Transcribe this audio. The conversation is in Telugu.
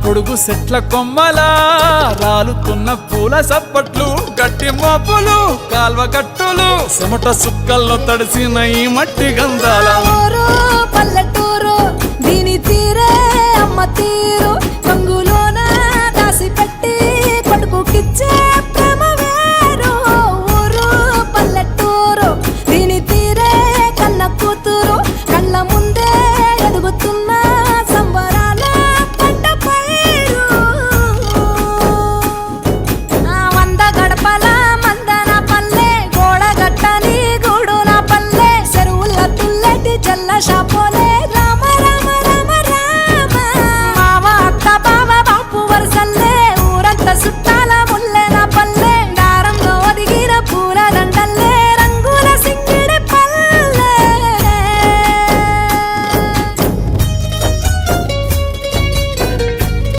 పొడుగు సెట్ల కొమ్మలా రాలుతున్న పూల సప్పట్లు గట్టి మోపులు కాల్వ గట్టులు చెమట సుక్కల్లో తడిసిన ఈ మట్టి గంధాల పల్లెటూరు దీని తీరే అమ్మ తీరు